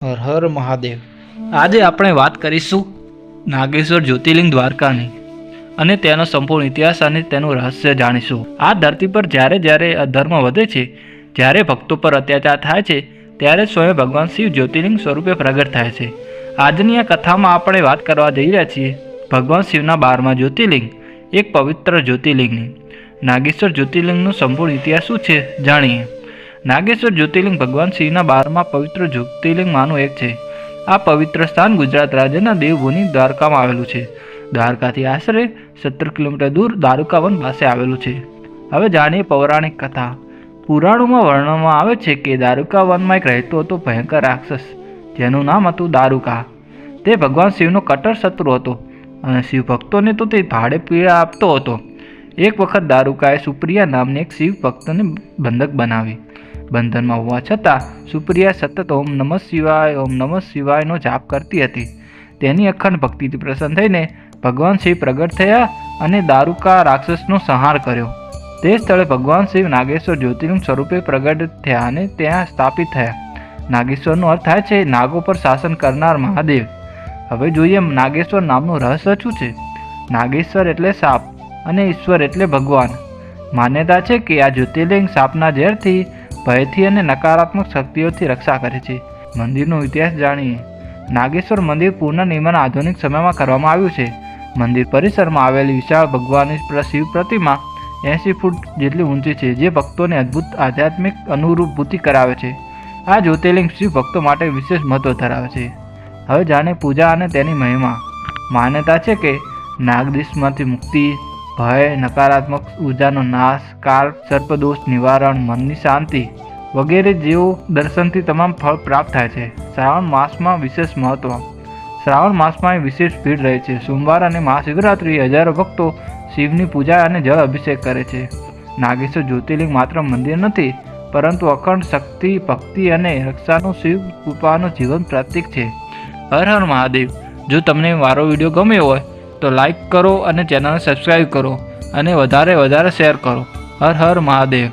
હર હર મહાદેવ। આજે આપણે વાત કરીશું નાગેશ્વર જ્યોતિર્લિંગ દ્વારકાની અને તેનો સંપૂર્ણ ઇતિહાસ અને તેનું રહસ્ય જાણીશું। આ ધરતી પર જ્યારે જ્યારે અધર્મ વધે છે, જ્યારે ભક્તો પર અત્યાચાર થાય છે, ત્યારે સ્વયં ભગવાન શિવ જ્યોતિર્લિંગ સ્વરૂપે પ્રગટ થાય છે। આજની આ કથામાં આપણે વાત કરવા જઈ રહ્યા છીએ ભગવાન શિવના 12મા જ્યોતિર્લિંગ, એક પવિત્ર જ્યોતિર્લિંગની। નાગેશ્વર જ્યોતિર્લિંગનો સંપૂર્ણ ઇતિહાસ શું છે જાણીએ। નાગેશ્વર જ્યોતિર્લિંગ ભગવાન શિવના 12મા પવિત્ર જ્યોતિર્લિંગમાંનું એક છે। આ પવિત્ર સ્થાન ગુજરાત રાજ્યના દેવભૂમિ દ્વારકામાં આવેલું છે। દ્વારકાથી આશરે 17 કિલોમીટર દૂર દારૂકા વન પાસે આવેલું છે। હવે જાણીએ પૌરાણિક કથા। પુરાણોમાં વર્ણવવામાં આવે છે કે દારૂકા વનમાં એક રહેતો હતો ભયંકર રાક્ષસ, જેનું નામ હતું દારૂકા। તે ભગવાન શિવનો કટ્ટર શત્રુ હતો અને શિવ ભક્તોને તો તે ભાડે પીડા આપતો હતો। એક વખત દારૂકાએ સુપ્રિયા નામની એક શિવ ભક્તને બંધક બનાવી। બંધનમાં હોવા છતાં સુપ્રિયા સતત ઓમ નમઃ શિવાયનો જાપ કરતી હતી। તેની અખંડ ભક્તિથી પ્રસન્ન થઈને ભગવાન શિવ પ્રગટ થયા અને દારૂકા રાક્ષસનો સંહાર કર્યો। તે સ્થળે ભગવાન શિવ નાગેશ્વર જ્યોતિર્લિંગ સ્વરૂપે પ્રગટ થયા અને ત્યાં સ્થાપિત થયા। નાગેશ્વરનો અર્થ થાય છે નાગો પર શાસન કરનાર મહાદેવ। હવે જોઈએ નાગેશ્વર નામનું રહસ્ય શું છે। નાગેશ્વર એટલે સાપ અને ઈશ્વર એટલે ભગવાન। માન્યતા છે કે આ જ્યોતિર્લિંગ સાપના ઝેરથી, ભયથી અને નકારાત્મક શક્તિઓથી રક્ષા કરે છે। મંદિરનો ઇતિહાસ જાણીએ। નાગેશ્વર મંદિર પુનર્નિર્માણ આધુનિક સમયમાં કરવામાં આવ્યું છે। મંદિર પરિસરમાં આવેલી વિશાળ ભગવાનની શિવ પ્રતિમા 80 ફૂટ જેટલી ઊંચી છે, જે ભક્તોને અદ્ભુત આધ્યાત્મિક અનુભૂતિ કરાવે છે। આ જ્યોતિર્લિંગ શિવ ભક્તો માટે વિશેષ મહત્વ ધરાવે છે। હવે જાણીએ પૂજા અને તેની મહિમા। માન્યતા છે કે નાગદોષમાંથી મુક્તિ, ભય, નકારાત્મક ઉર્જાનો નાશ, કાળ સર્પદોષ નિવારણ, મનની શાંતિ વગેરે જેઓ દર્શનથી તમામ ફળ પ્રાપ્ત થાય છે। શ્રાવણ માસમાં વિશેષ મહત્વ। શ્રાવણ માસમાં વિશેષ ભીડ રહે છે। સોમવાર અને મહાશિવરાત્રિએ હજારો ભક્તો શિવની પૂજા અને જળ અભિષેક કરે છે। નાગેશ્વર જ્યોતિર્લિંગ માત્ર મંદિર નથી, પરંતુ અખંડ શક્તિ, ભક્તિ અને રક્ષાનું શિવ કૃપાનું જીવન પ્રતીક છે। હર હર મહાદેવ। જો તમને મારો વિડીયો ગમ્યો હોય તો લાઈક કરો અને ચેનલને સબસ્ક્રાઈબ કરો અને વધારે શેર કરો। હર હર મહાદેવ।